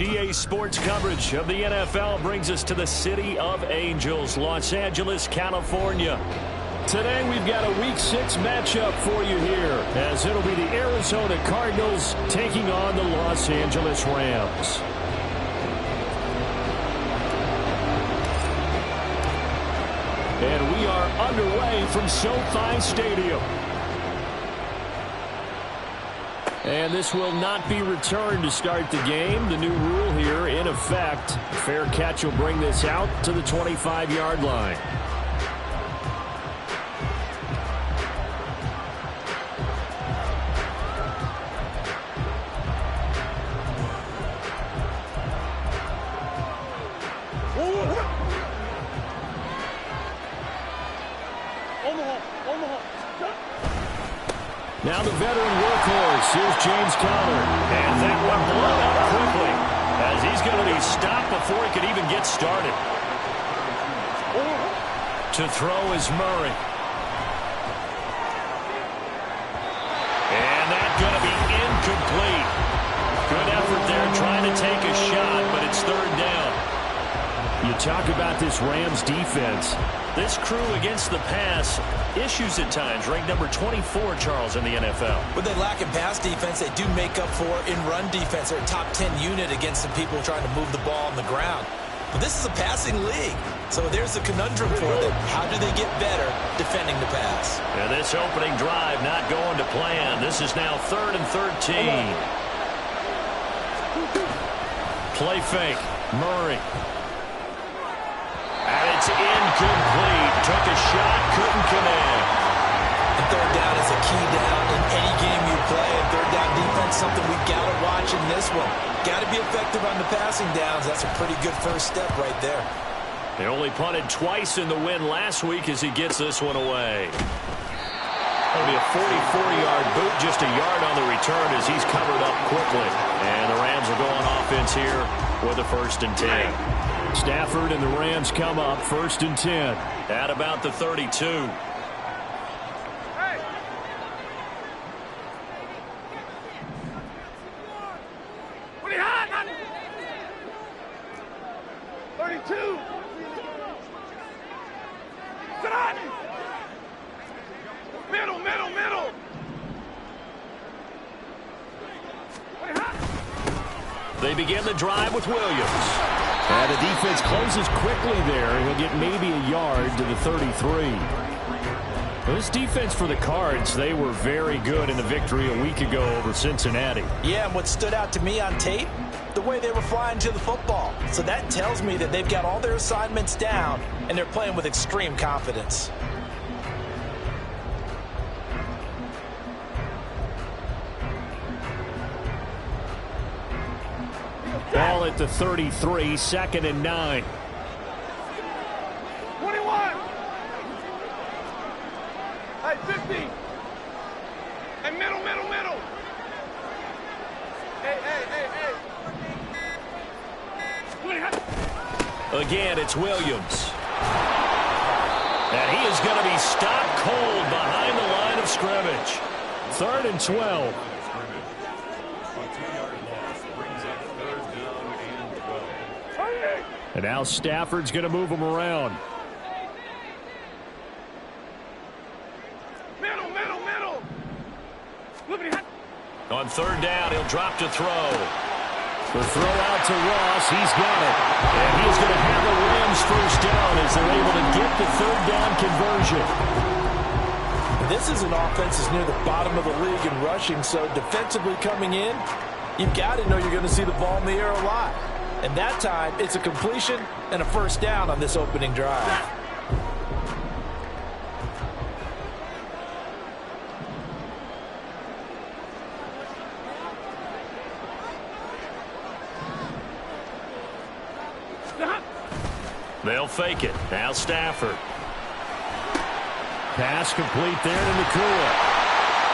EA Sports coverage of the NFL brings us to the City of Angels, Los Angeles, California. Today we've got a Week 6 matchup for you here, as it'll be the Arizona Cardinals taking on the Los Angeles Rams. And we are underway from SoFi Stadium. And this will not be returned to start the game. The new rule here in effect. A fair catch will bring this out to the 25-yard line. Now the veteran workhorse, here's James Conner. And that one blown up quickly, as he's going to be stopped before he could even get started. To throw is Murray. And that's going to be incomplete. Good effort there trying to take a shot, but it's third down. You talk about this Rams defense. This crew against the pass, issues at times, ranked number 24, Charles, in the NFL. When they lack in pass defense, they do make up for in run defense. They're a top 10 unit against some people trying to move the ball on the ground. But this is a passing league, so there's a conundrum for them. How do they get better defending the pass? Yeah, this opening drive not going to plan. This is now 3rd and 13. Play fake. Murray. And it's incomplete. Took a shot, couldn't connect. And third down is a key down in any game you play. And third down defense, something we've got to watch in this one. Got to be effective on the passing downs. That's a pretty good first step right there. They only punted twice in the win last week as he gets this one away. That'll be a 44-yard boot, just a yard on the return as he's covered up quickly. And the Rams are going offense here with a 1st and 10. Stafford and the Rams come up 1st and 10 at about the 32. Hey. What are you hot? 32. Sit on. Middle. What are you hot? They begin the drive with Williams. And the defense closes quickly there. He'll get maybe a yard to the 33. This defense for the Cards, they were very good in the victory a week ago over Cincinnati. Yeah, and what stood out to me on tape, the way they were flying to the football. So that tells me that they've got all their assignments down, and they're playing with extreme confidence. Ball at the 33, 2nd and 9. 21. Hey, 50. Hey, middle. Hey. Again, it's Williams. And he is going to be stopped cold behind the line of scrimmage. 3rd and 12. And now Stafford's going to move him around. Middle. On 3rd down, he'll drop to throw. The throw out to Ross. He's got it. And he's going to have the Rams 1st down as they're able to get the 3rd down conversion. This is an offense that's near the bottom of the league in rushing, so defensively coming in, you've got to know you're going to see the ball in the air a lot. And that time, it's a completion and a 1st down on this opening drive. They'll fake it. Now Stafford. Pass complete there to Nakua.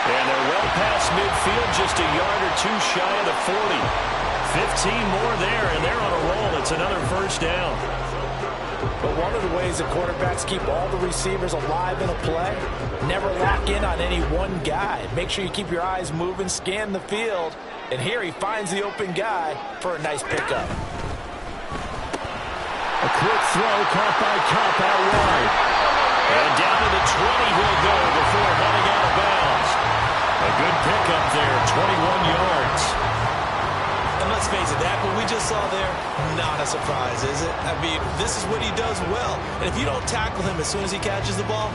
And they're well past midfield, just a yard or two shy of the 40. 15 more there, and they're on a roll. It's another 1st down. But one of the ways that quarterbacks keep all the receivers alive in a play, never lock in on any one guy. Make sure you keep your eyes moving, scan the field. And here he finds the open guy for a nice pickup. A quick throw caught by Cup out wide. And down to the 20 he'll go before heading out of bounds. A good pickup there, 21 yards. And let's face it, that what we just saw there, not a surprise, is it? I mean, this is what he does well. And if you don't tackle him as soon as he catches the ball,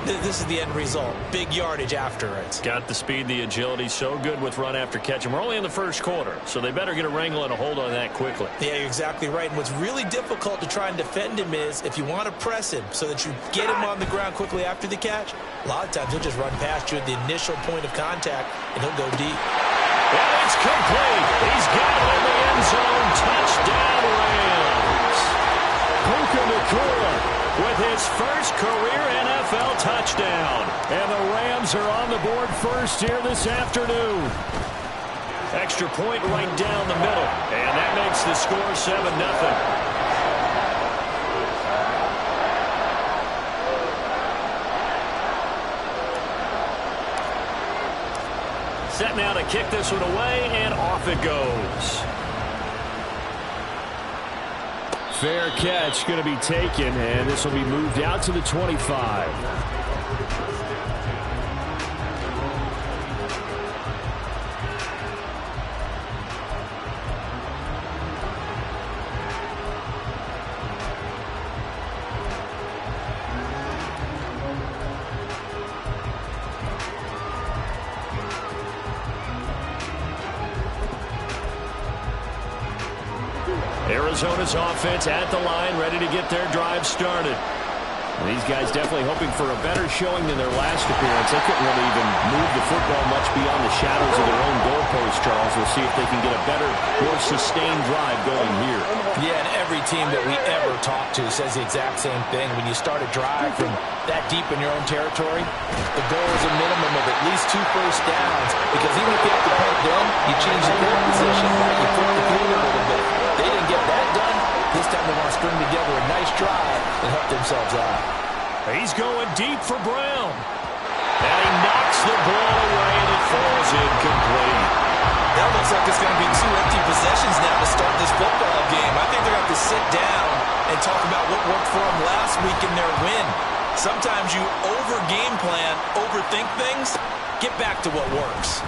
this is the end result. Big yardage after it. Got the speed, the agility, so good with run after catch. And we're only in the first quarter, so they better get a wrangle and a hold on that quickly. Yeah, you're exactly right. And what's really difficult to try and defend him is if you want to press him so that you get him on the ground quickly after the catch, a lot of times he'll just run past you at the initial point of contact, and he'll go deep. And it's complete. He's got it in the end zone. Touchdown, Rams. Puka Nacua With his first career NFL touchdown. And the Rams are on the board first here this afternoon. Extra point right down the middle. And that makes the score 7-0. Set now to kick this one away, and off it goes. Fair catch going to be taken, and this will be moved out to the 25. Arizona's offense at the line, ready to get their drive started. And these guys definitely hoping for a better showing than their last appearance. They couldn't really even move the football much beyond the shadows of their own goalpost, Charles. We'll see if they can get a better, more sustained drive going here. Yeah, and every team that we ever talk to says the exact same thing. When you start a drive from that deep in your own territory, the goal is a minimum of at least 2 first downs, because even if you have to punt then, you change the field position, right? You flip the field a little bit. They didn't get that done. This time they want to string together a nice drive and help themselves out. He's going deep for Brown. And he knocks the ball away, and it falls incomplete. That looks like it's going to be 2 empty possessions now to start this football game. I think they're going to have to sit down and talk about what worked for them last week in their win. Sometimes you over-game plan, overthink things. Get back to what works.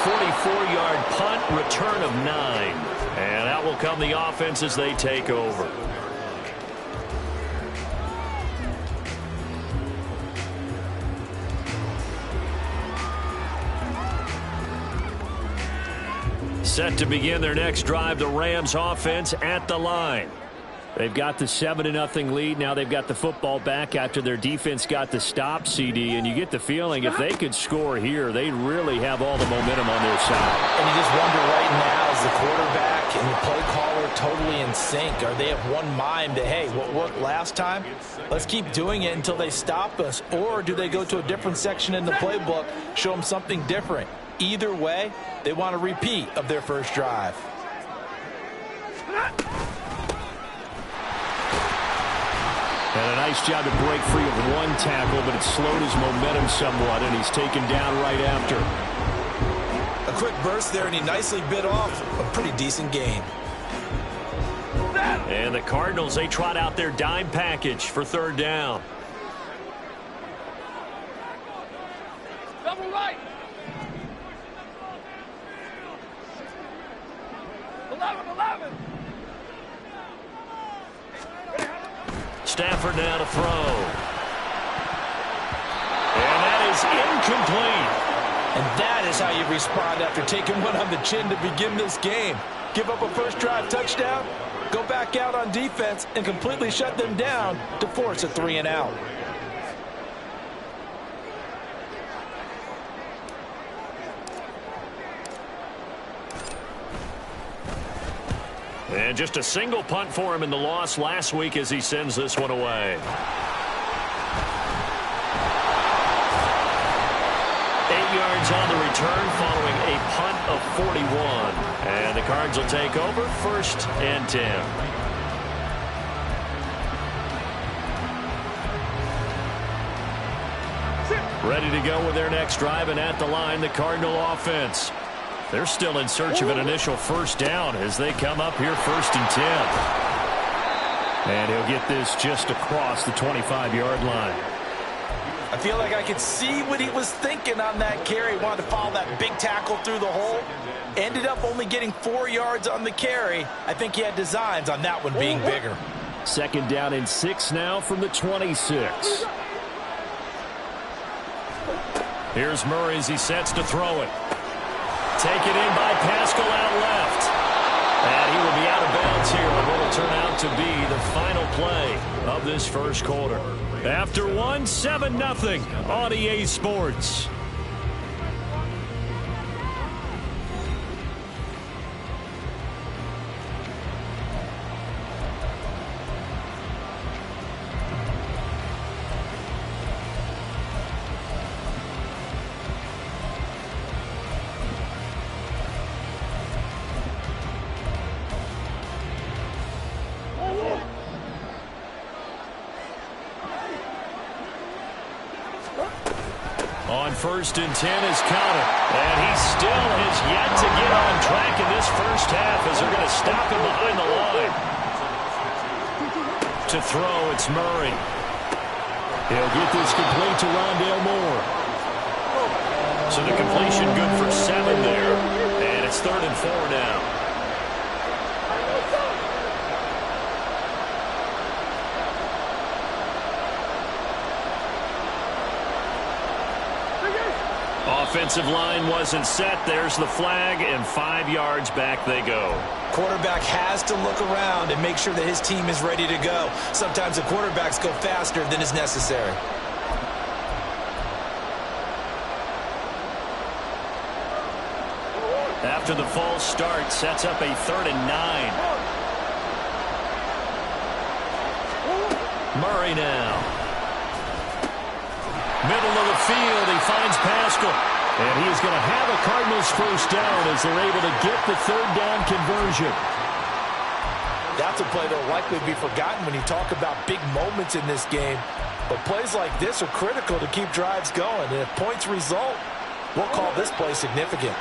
44-yard punt, return of 9. And out will come the offense as they take over. Set to begin their next drive, the Rams offense at the line. They've got the 7-0 lead. Now they've got the football back after their defense got the stop, CD. And you get the feeling if they could score here, they really have all the momentum on their side. And you just wonder right now, is the quarterback and the play caller totally in sync? Are they of one mind that, hey, what worked last time, let's keep doing it until they stop us? Or do they go to a different section in the playbook, show them something different? Either way, they want a repeat of their first drive. And a nice job to break free of one tackle, but it slowed his momentum somewhat, and he's taken down right after. A quick burst there, and he nicely bit off a pretty decent gain. And the Cardinals, they trot out their dime package for 3rd down. Double right. 11. Stafford now to throw. And that is incomplete. And that is how you respond after taking one on the chin to begin this game. Give up a first drive touchdown, go back out on defense, and completely shut them down to force a 3-and-out. And just a single punt for him in the loss last week as he sends this one away. 8 yards on the return following a punt of 41. And the Cards will take over 1st and 10. Ready to go with their next drive, and at the line, the Cardinal offense. They're still in search of an initial first down as they come up here 1st and 10. And he'll get this just across the 25-yard line. I feel like I could see what he was thinking on that carry. He wanted to follow that big tackle through the hole. Ended up only getting 4 yards on the carry. I think he had designs on that one being bigger. 2nd down and 6 now from the 26. Here's Murray as he sets to throw it. Taken in by Pascal out left. And he will be out of bounds here on what will turn out to be the final play of this first quarter. After 7-0 on EA Sports. On 1st and 10 is Connor. And he still has yet to get on track in this first half as they're going to stop him behind the line. To throw, it's Murray. He'll get this complete to Rondale Moore. So the completion good for 7 there. And it's 3rd and 4 now. Offensive line wasn't set. There's the flag, and 5 yards back they go. Quarterback has to look around and make sure that his team is ready to go. Sometimes the quarterbacks go faster than is necessary. After the false start, sets up a 3rd and 9. Murray now. Middle of the field, he finds Pascal. And he is going to have a Cardinals first down as they're able to get the 3rd down conversion. That's a play that will likely be forgotten when you talk about big moments in this game. But plays like this are critical to keep drives going. And if points result, we'll call this play significant.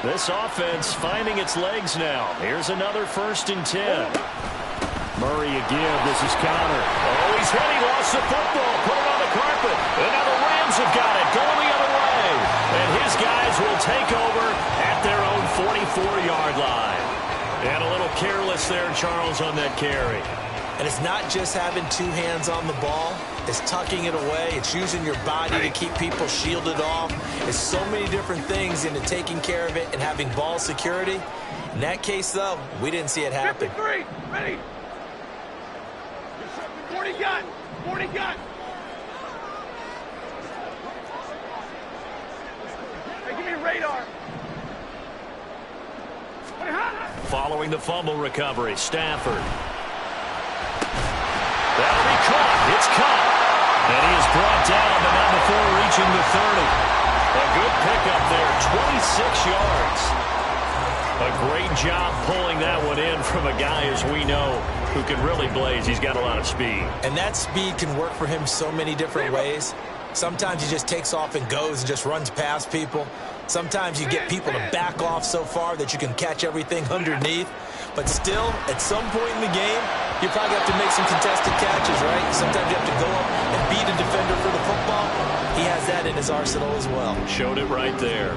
This offense finding its legs now. Here's another 1st and 10. Murray again. This is Connor. Oh, he's hit. He lost the football. Put it on the carpet. And now the Rams have got it. Going the other way. And his guys will take over at their own 44-yard line. And a little careless there, Charles, on that carry. And it's not just having 2 hands on the ball. It's tucking it away. It's using your body to keep people shielded off. It's so many different things into taking care of it and having ball security. In that case, though, we didn't see it happen. 53, ready. 40 gun, 40 gun. Hey, give me a radar. Following the fumble recovery, Stafford. That'll be caught. It's caught. And he is brought down, but not before reaching the 30. A good pickup there, 26 yards. A great job pulling that one in from a guy, as we know, who can really blaze. He's got a lot of speed. And that speed can work for him so many different ways. Sometimes he just takes off and goes and just runs past people. Sometimes you get people to back off so far that you can catch everything underneath. But still, at some point in the game, you probably have to make some contested catches, right? Sometimes you have to go up and beat a defender for the football. He has that in his arsenal as well. Showed it right there.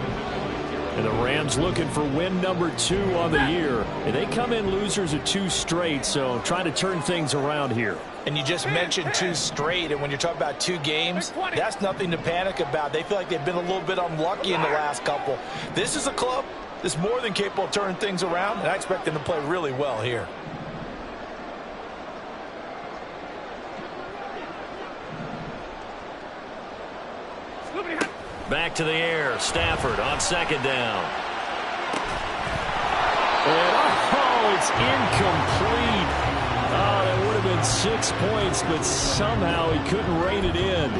And the Rams looking for win number 2 on the year. And they come in losers of 2 straight, so trying to turn things around here. And you just mentioned 2 straight, and when you're talking about 2 games, that's nothing to panic about. They feel like they've been a little bit unlucky in the last couple. This is a club that's more than capable of turning things around, and I expect them to play really well here. Back to the air. Stafford on 2nd down. And it's incomplete. Oh, that would have been 6 points, but somehow he couldn't rein it in.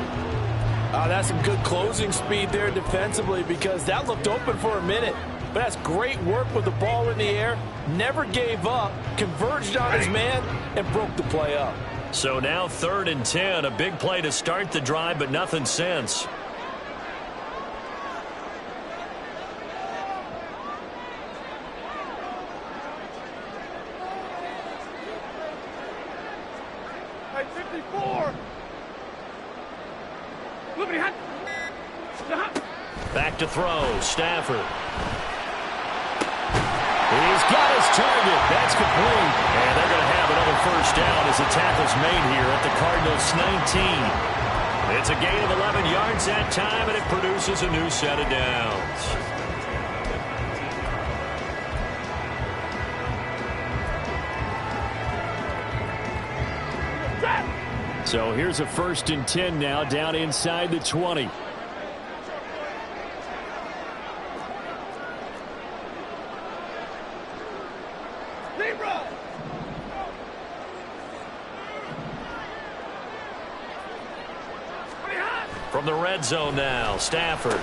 That's some good closing speed there defensively, because that looked open for a minute. But that's great work with the ball in the air. Never gave up, converged on his man, and broke the play up. So now 3rd and 10. A big play to start the drive, but nothing since. Hey, 54. Look at Back to throw, Stafford. He's got his target. That's complete. And they're going to have another first down as the tackle's made here at the Cardinals' 19. It's a gain of 11 yards that time, and it produces a new set of downs. So here's a 1st and 10 now down inside the 20. From the red zone now, Stafford.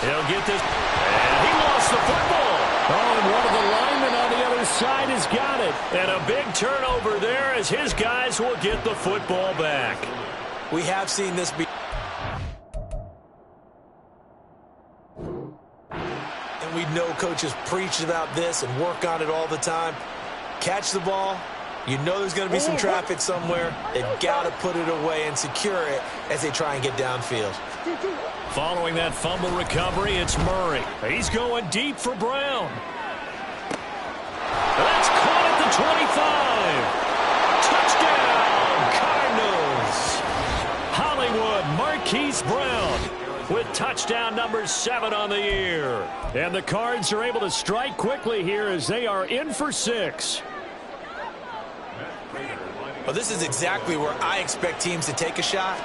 He'll get this. And he lost the football. Oh, and one of the linemen on the other side has got it. And a big turnover there as his guys will get the football back. We have seen this be. And we know coaches preach about this and work on it all the time. Catch the ball. You know there's going to be some traffic somewhere. They've got to put it away and secure it as they try and get downfield. Following that fumble recovery, it's Murray. He's going deep for Brown. That's caught at the 25. Touchdown, Cardinals. Hollywood Marquise Brown with touchdown number 7 on the year. And the Cards are able to strike quickly here as they are in for 6. Well, this is exactly where I expect teams to take a shot.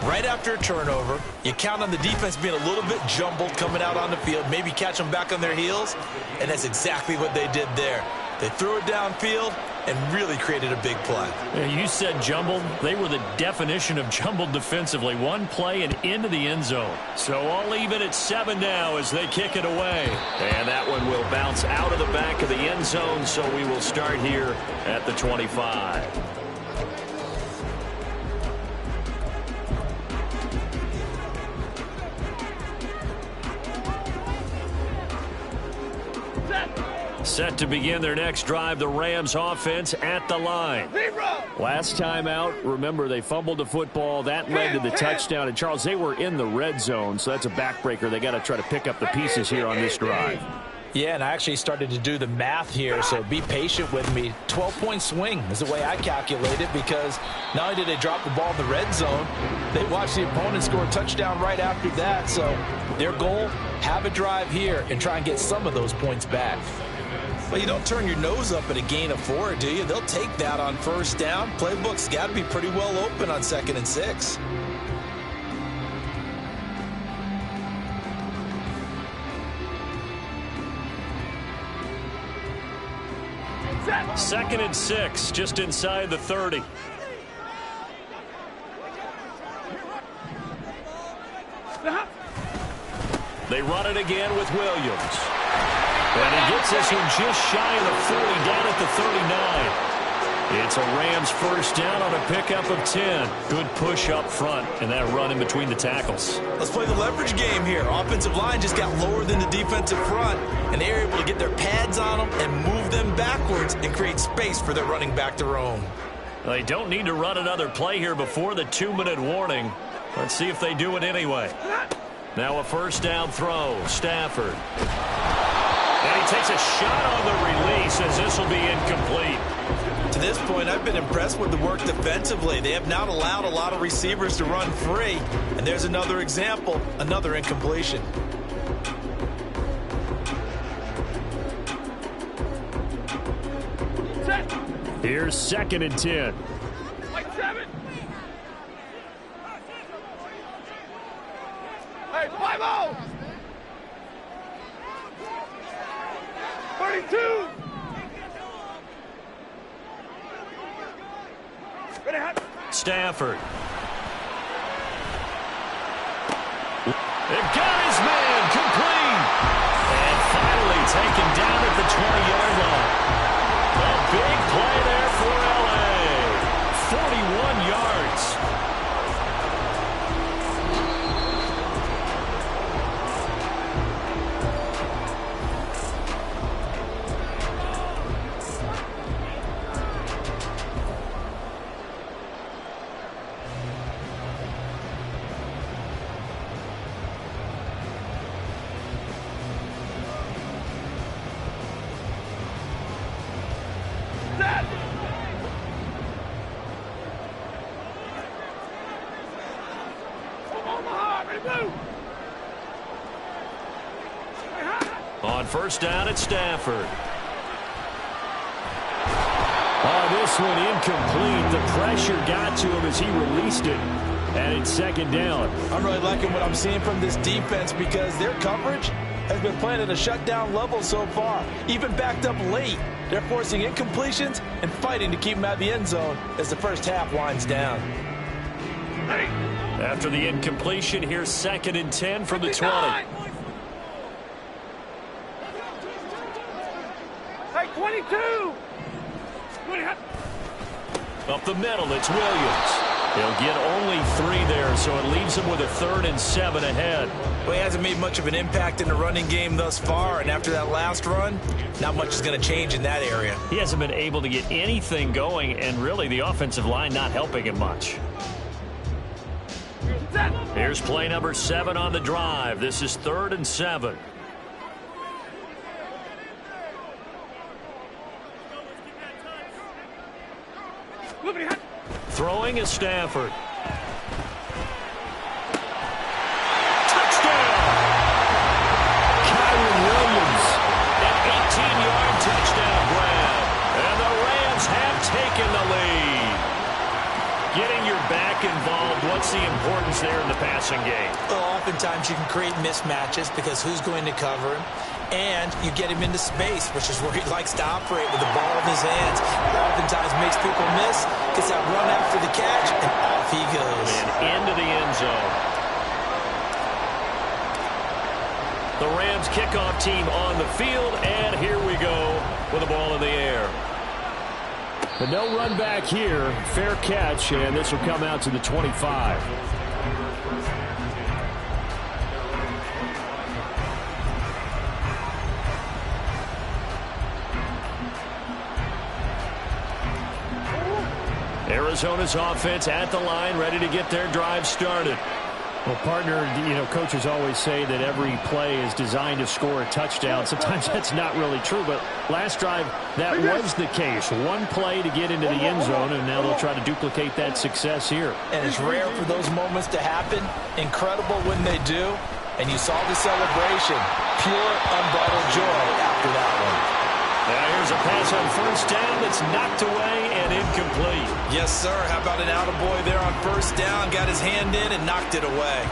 Right after a turnover, you count on the defense being a little bit jumbled coming out on the field, maybe catch them back on their heels, and that's exactly what they did there. They threw it downfield and really created a big play. Yeah, you said jumbled. They were the definition of jumbled defensively. One play and into the end zone. So I'll leave it at 7 now as they kick it away. And that one will bounce out of the back of the end zone, so we will start here at the 25. Set to begin their next drive, the Rams offense at the line. Last time out, remember, they fumbled the football. That led to the touchdown. And, Charles, they were in the red zone, so that's a backbreaker. They got to try to pick up the pieces here on this drive. Yeah, and I actually started to do the math here, so be patient with me. 12-point swing is the way I calculate it, because not only did they drop the ball in the red zone, they watched the opponent score a touchdown right after that. So their goal, have a drive here and try and get some of those points back. Well, you don't turn your nose up at a gain of 4, do you? They'll take that on first down. Playbook's got to be pretty well open on 2nd and 6. Second and 6, just inside the 30. They run it again with Williams. And he gets this one just shy of the 40, down at the 39. It's a Rams first down on a pickup of 10. Good push up front, and that run in between the tackles. Let's play the leverage game here. Offensive line just got lower than the defensive front, and they were able to get their pads on them and move them backwards and create space for their running back to roam. They don't need to run another play here before the 2-minute warning. Let's see if they do it anyway. Now a first down throw, Stafford. And he takes a shot on the release as this will be incomplete. To this point, I've been impressed with the work defensively. They have not allowed a lot of receivers to run free. And there's another example, another incompletion. Here's 2nd and 10. Like 7. Hey, 5-0. 32. Stafford. They've got his man complete. And finally taken down at the 20-yard line. A big play there for L.A. 41 yards. On first down at Stafford. Oh, this one incomplete. The pressure got to him as he released it. And it's second down. I'm really liking what I'm seeing from this defense because their coverage has been playing at a shutdown level so far. Even backed up late. They're forcing incompletions and fighting to keep them out of the end zone as the first half winds down. After the incompletion, here's second and 10 from the 20. Hey, 22! Up the middle, it's Williams. He'll get only 3 there, so it leaves him with a 3rd and 7 ahead. Well, he hasn't made much of an impact in the running game thus far, and after that last run, not much is going to change in that area. He hasn't been able to get anything going, and really the offensive line not helping him much. Here's play number 7 on the drive. This is 3rd and 7. Throwing is Stafford. Touchdown! Kyron Williams, an 18-yard touchdown grab. And the Rams have taken the lead. Getting your back involved, what's the importance there in the passing game? Well, oftentimes you can create mismatches because who's going to cover him? And you get him into space, which is where he likes to operate with the ball in his hands. Oftentimes makes people miss, gets that run after the catch, and off he goes. And into the end zone. The Rams kickoff team on the field, and here we go with the ball in the air. But no run back here. Fair catch, and this will come out to the 25. Arizona's offense at the line, ready to get their drive started. Well, partner, coaches always say that every play is designed to score a touchdown. Sometimes that's not really true, but last drive, that was the case. One play to get into the end zone, and now they'll try to duplicate that success here. And it's rare for those moments to happen. Incredible when they do. And you saw the celebration. Pure, unbridled joy after that one. Now here's a pass on first down that's knocked away and incomplete. Yes, sir. How about an attaboy there on first down? Got his hand in and knocked it away.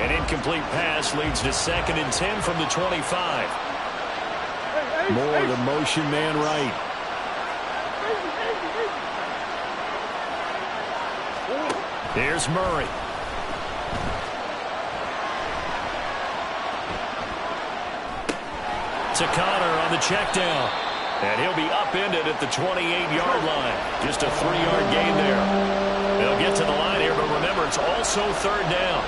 An incomplete pass leads to 2nd and 10 from the 25. More the motion man right. Here's Murray. To Connor on the check down. And he'll be upended at the 28-yard line. Just a 3-yard gain there. They'll get to the line here, but remember, it's also 3rd down.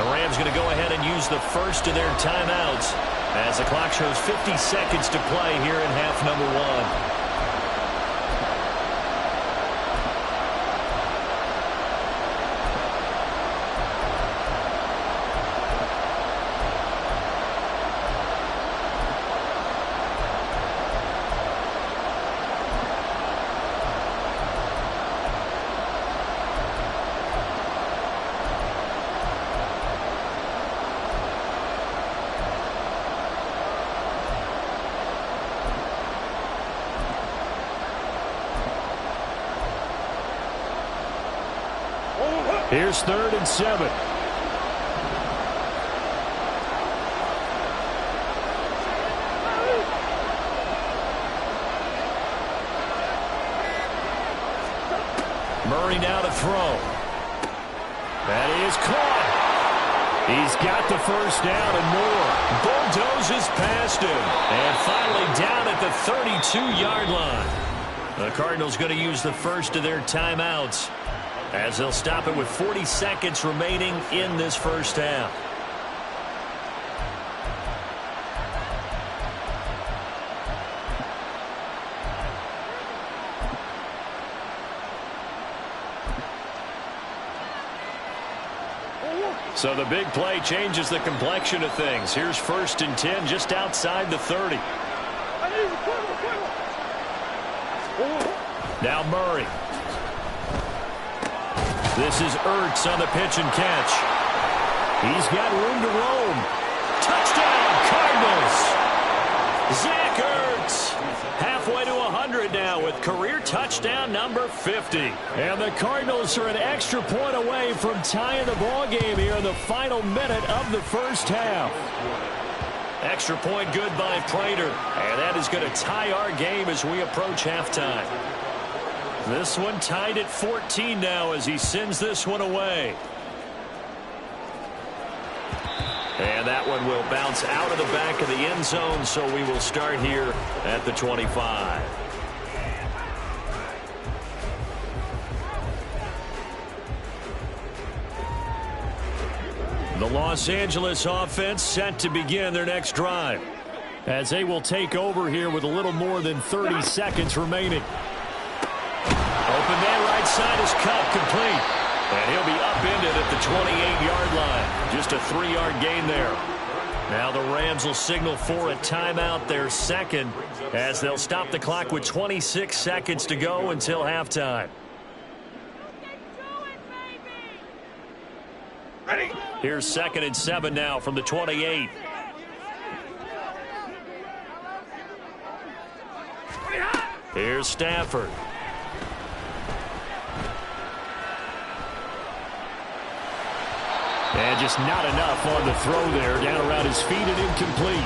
The Rams going to go ahead and use the first of their timeouts as the clock shows 50 seconds to play here in half number 1. Here's 3rd and 7. Murray now to throw. That is caught. He's got the first down and more. Bulldozes past him. And finally down at the 32-yard line. The Cardinals going to use the first of their timeouts as they'll stop it with 40 seconds remaining in this first half. So the big play changes the complexion of things. Here's 1st and 10 just outside the 30. Now Murray. This is Ertz on the pitch and catch. He's got room to roam. Touchdown, Cardinals. Zach Ertz. Halfway to 100 now with career touchdown number 50. And the Cardinals are an extra point away from tying the ball game here in the final minute of the first half. Extra point good by Prater. And that is going to tie our game as we approach halftime. This one tied at 14 now as he sends this one away. And that one will bounce out of the back of the end zone, so we will start here at the 25. The Los Angeles offense set to begin their next drive, as they will take over here with a little more than 30 seconds remaining. Open man right side is cut complete. And he'll be upended at the 28-yard line. Just a 3-yard gain there. Now the Rams will signal for a timeout, their second, as they'll stop the clock with 26 seconds to go until halftime. Ready. Here's 2nd and 7 now from the 28. Here's Stafford. And just not enough on the throw there, down around his feet and incomplete.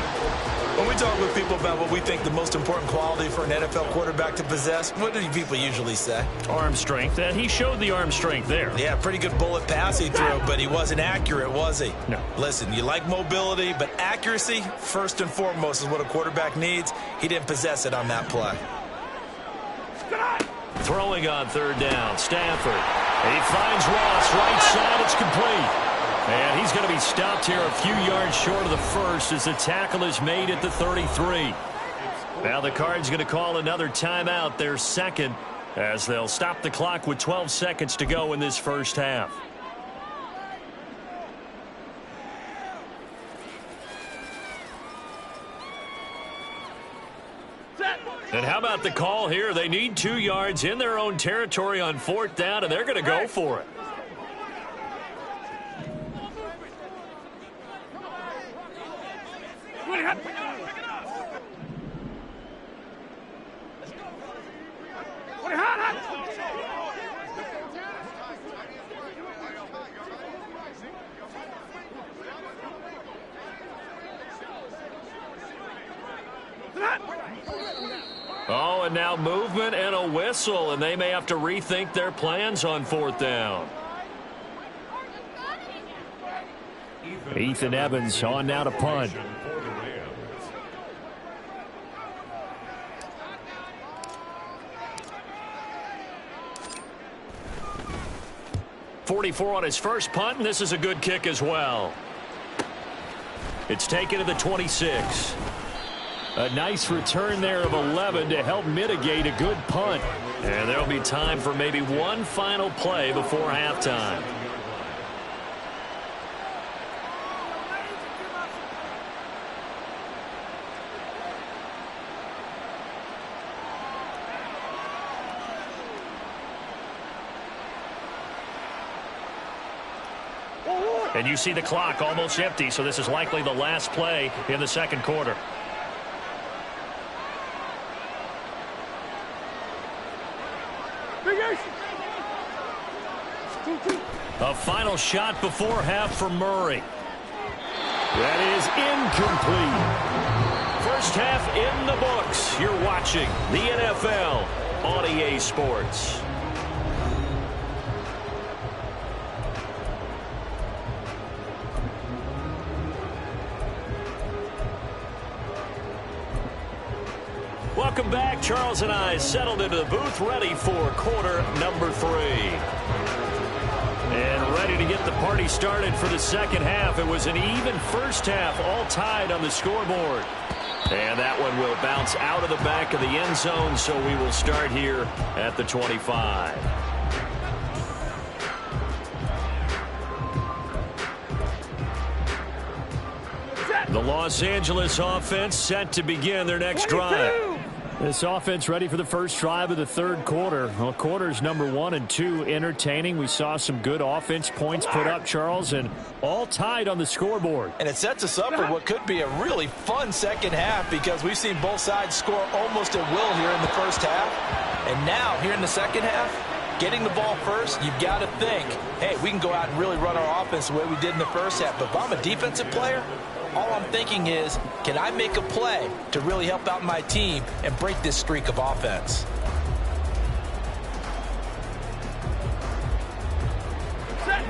When we talk with people about what we think the most important quality for an NFL quarterback to possess, what do people usually say? Arm strength, and he showed the arm strength there. Yeah, pretty good bullet pass he threw, but he wasn't accurate, was he? No. Listen, you like mobility, but accuracy, first and foremost, is what a quarterback needs. He didn't possess it on that play. Throwing on 3rd down, Stafford. He finds Ross, right side, it's complete. And he's going to be stopped here a few yards short of the first as the tackle is made at the 33. Now the Cards going to call another timeout, their second, as they'll stop the clock with 12 seconds to go in this first half. And how about the call here? They need 2 yards in their own territory on 4th down, and they're going to go for it. Oh, and now movement and a whistle, and they may have to rethink their plans on 4th down. Ethan Evans on now to punt. .44 on his first punt, and this is a good kick as well. It's taken to the 26. A nice return there of 11 to help mitigate a good punt. And there'll be time for maybe one final play before halftime. And you see the clock almost empty, so this is likely the last play in the second quarter. A final shot before half for Murray. That is incomplete. First half in the books. You're watching the NFL on EA Sports. Welcome back. Charles and I settled into the booth, ready for quarter number 3. And ready to get the party started for the second half. It was an even first half, all tied on the scoreboard. And that one will bounce out of the back of the end zone, so we will start here at the 25. The Los Angeles offense set to begin their next drive. This offense ready for the first drive of the third quarter. Well, quarters number 1 and 2 entertaining. We saw some good offense points put up, Charles, and all tied on the scoreboard. And it sets us up for what could be a really fun second half because we've seen both sides score almost at will here in the first half. And now, here in the second half, getting the ball first, you've got to think, hey, we can go out and really run our offense the way we did in the first half. But if I'm a defensive player, all I'm thinking is, can I make a play to really help out my team and break this streak of offense?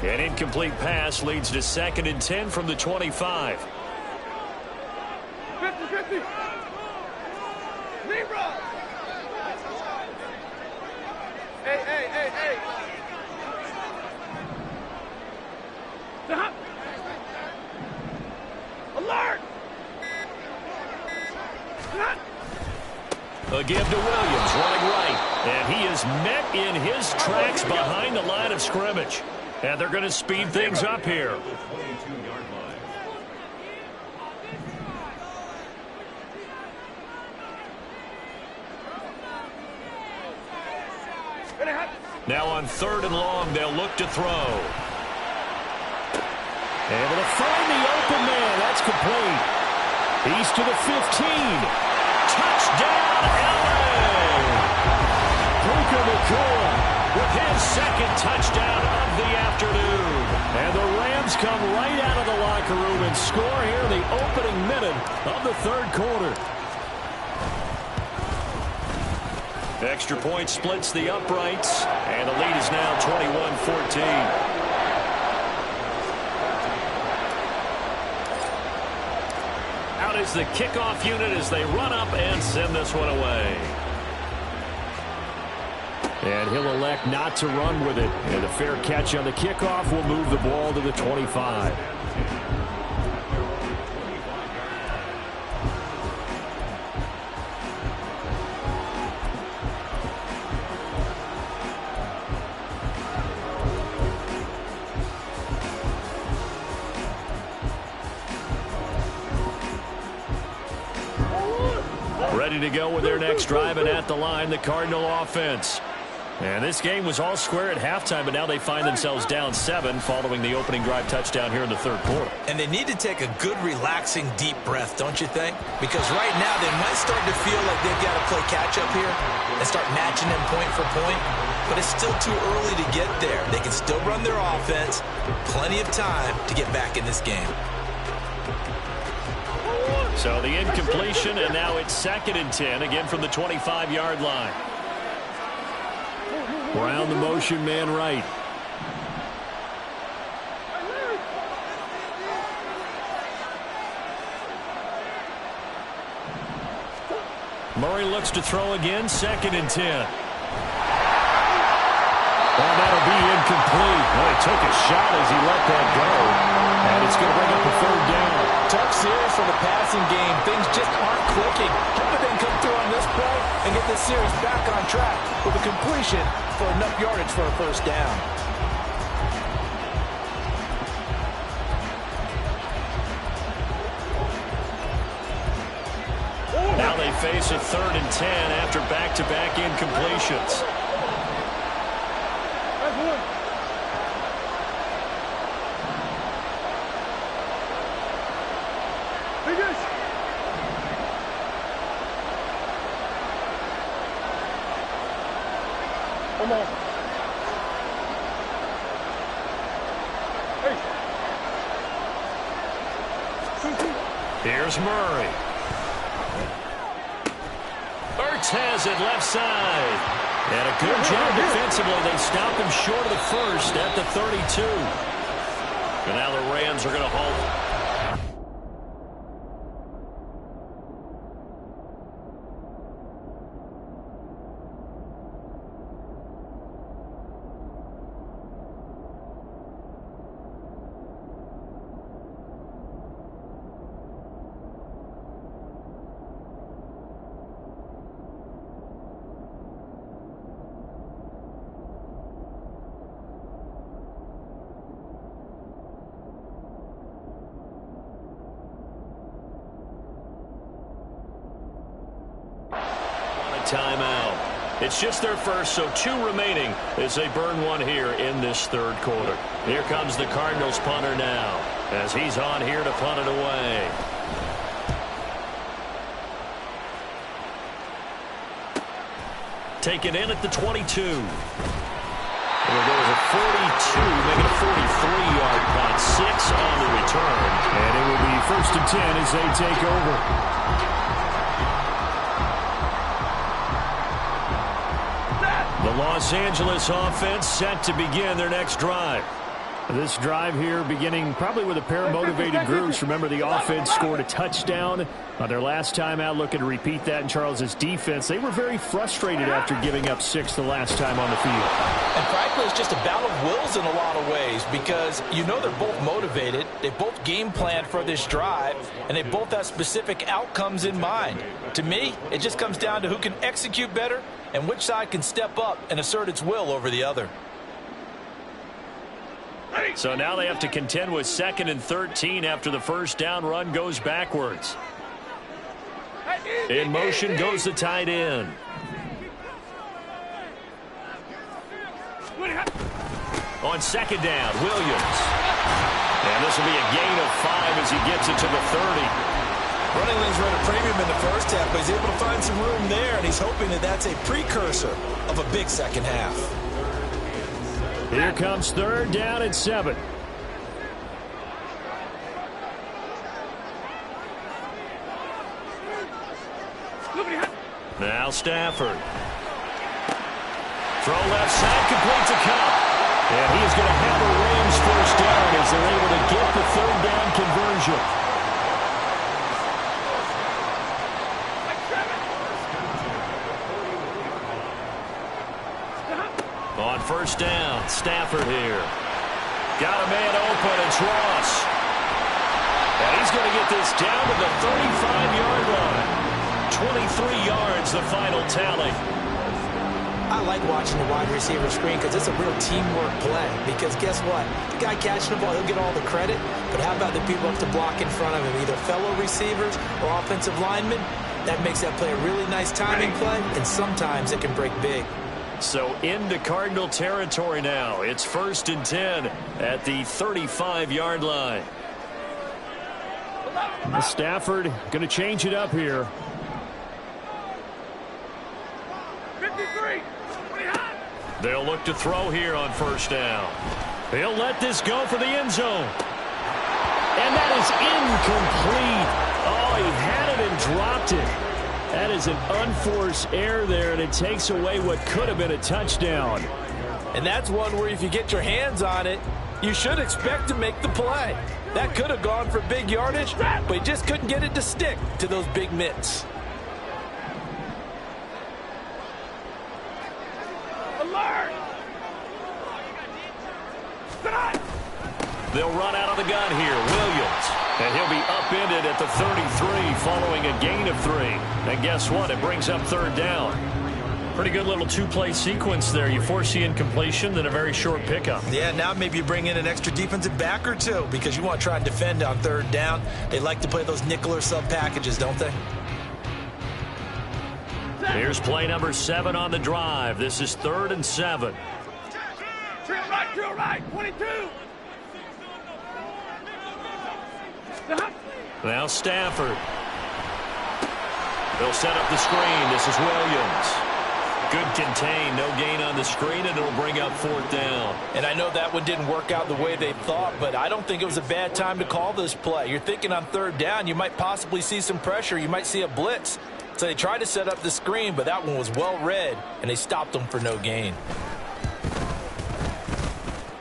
An incomplete pass leads to 2nd and 10 from the 25. 50-50. Libra. Hey. Stop. Alert. Stop. A give to Williams, running right. And he is met in his tracks behind the line of scrimmage. And they're going to speed things up here. Now on 3rd and long, they'll look to throw. Able to find the open man. That's complete. He's to the 15. Touchdown, LA! Puka Nacua with his 2nd touchdown of the afternoon. And the Rams come right out of the locker room and score here in the opening minute of the third quarter. Extra point splits the uprights, and the lead is now 21-14. Out is the kickoff unit as they run up and send this one away. And he'll elect not to run with it. And a fair catch on the kickoff will move the ball to the 25. Ready to go with their next drive, and at the line, the Cardinal offense. And this game was all square at halftime, but now they find themselves down 7 following the opening drive touchdown here in the third quarter. And they need to take a good, relaxing, deep breath, don't you think? Because right now they might start to feel like they've got to play catch-up here and start matching them point for point. But it's still too early to get there. They can still run their offense. Plenty of time to get back in this game. So the incompletion, and now it's 2nd and 10, again from the 25-yard line. Brown the motion man right. Murray looks to throw again, 2nd and 10. Oh, that'll be incomplete. Well, he took a shot as he let that go. And it's going to bring up a 3rd down. Tough series for the passing game. Things just aren't clicking. Hoping they can come through on this play and get this series back on track with a completion for enough yardage for a 1st down. Now they face a 3rd and 10 after back-to-back incompletions. Come on. Here's Murray. Ertz has it left side. And a good job defensively. They stop him short of the 1st at the 32. And now the Rams are going to halt. timeout. It's just their first, so 2 remaining as they burn one here in this third quarter. Here comes the Cardinals punter now as he's on here to punt it away. Taken in at the 22. And there goes a 42, making a 43-yard punt. 6 on the return. And it will be 1st and 10 as they take over. The Los Angeles offense set to begin their next drive. This drive here beginning probably with a pair of motivated groups. Remember, the offense scored a touchdown on their last time out, looking to repeat that in Charles's defense. They were very frustrated after giving up 6 the last time on the field. And frankly, it's just a battle of wills in a lot of ways because you know they're both motivated. They both game planned for this drive, and they both have specific outcomes in mind. To me, it just comes down to who can execute better and which side can step up and assert its will over the other. So now they have to contend with 2nd and 13 after the first down run goes backwards. In motion goes the tight end. On 2nd down, Williams. And this will be a gain of 5 as he gets it to the 30. Running lanes run a premium in the first half, but he's able to find some room there, and he's hoping that that's a precursor of a big second half. Here comes 3rd down and 7. Now Stafford. Throw left side, complete to Cup. And he's going to have a Rams first down as they're able to get the 3rd down conversion. On 1st down, Stafford here. Got a man open, it's Ross. And he's going to get this down to the 35-yard line. 23 yards, the final tally. I like watching the wide receiver screen because it's a real teamwork play. Because guess what? The guy catching the ball, he'll get all the credit. But how about the people up to block in front of him, either fellow receivers or offensive linemen? That makes that play a really nice timing play, and sometimes it can break big. So into Cardinal territory now. It's 1st and 10 at the 35-yard line. Stafford going to change it up here. 53. They'll look to throw here on 1st down. He'll let this go for the end zone. And that is incomplete. Oh, he had it and dropped it. That is an unforced error there, and it takes away what could have been a touchdown. And that's one where if you get your hands on it, you should expect to make the play. That could have gone for big yardage, but he just couldn't get it to stick to those big mitts. Alert! They'll run out of the gun here. Williams. And he'll be upended at the 33 following a gain of 3. And guess what? It brings up 3rd down. Pretty good little 2-play sequence there. You force the incompletion, then a very short pickup. Yeah, now maybe you bring in an extra defensive back or two because you want to try and defend on 3rd down. They like to play those nickel or sub packages, don't they? Here's play number 7 on the drive. This is 3rd and 7. Drill right, 22. Now Stafford. They'll set up the screen. This is Williams. Good contain. No gain on the screen, and it'll bring up 4th down. And I know that one didn't work out the way they thought, but I don't think it was a bad time to call this play. You're thinking on 3rd down, you might possibly see some pressure. You might see a blitz. So they tried to set up the screen, but that one was well read, and they stopped them for no gain.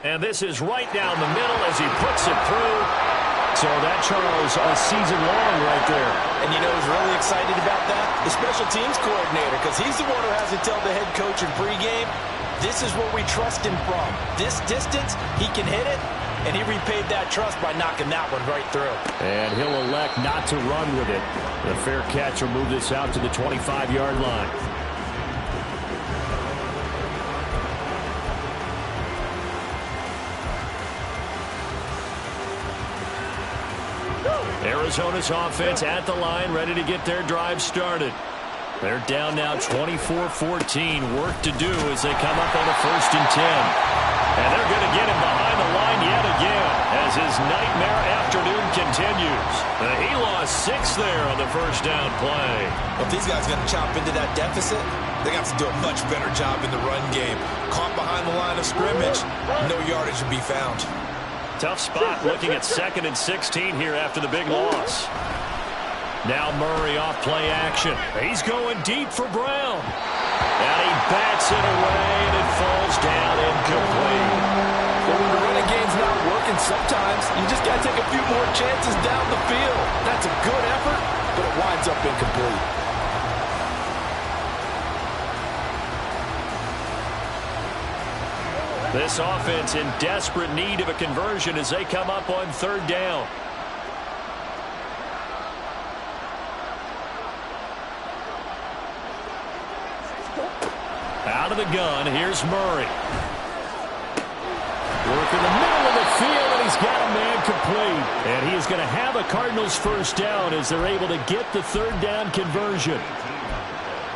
And this is right down the middle as he puts it through. So that, Charles, a season long right there. And you know who's really excited about that? The special teams coordinator, because he's the one who has to tell the head coach in pregame, this is what we trust him from. This distance, he can hit it, and he repaid that trust by knocking that one right through. And he'll elect not to run with it. The fair catch will move this out to the 25-yard line. Arizona's offense at the line, ready to get their drive started. They're down now 24-14. Work to do as they come up on a 1st and 10. And they're going to get him behind the line yet again as his nightmare afternoon continues. He lost 6 there on the 1st down play. If these guys are going to chop into that deficit, they have to do a much better job in the run game. Caught behind the line of scrimmage, no yardage to be found. Tough spot looking at 2nd and 16 here after the big loss. Now Murray off play action. He's going deep for Brown. And he bats it away, and it falls down incomplete. Well, when the running game's not working sometimes, you just got to take a few more chances down the field. That's a good effort, but it winds up incomplete. This offense in desperate need of a conversion as they come up on 3rd down. Out of the gun, here's Murray. Work in the middle of the field, and he's got a man complete. And he is going to have a Cardinals 1st down as they're able to get the 3rd down conversion.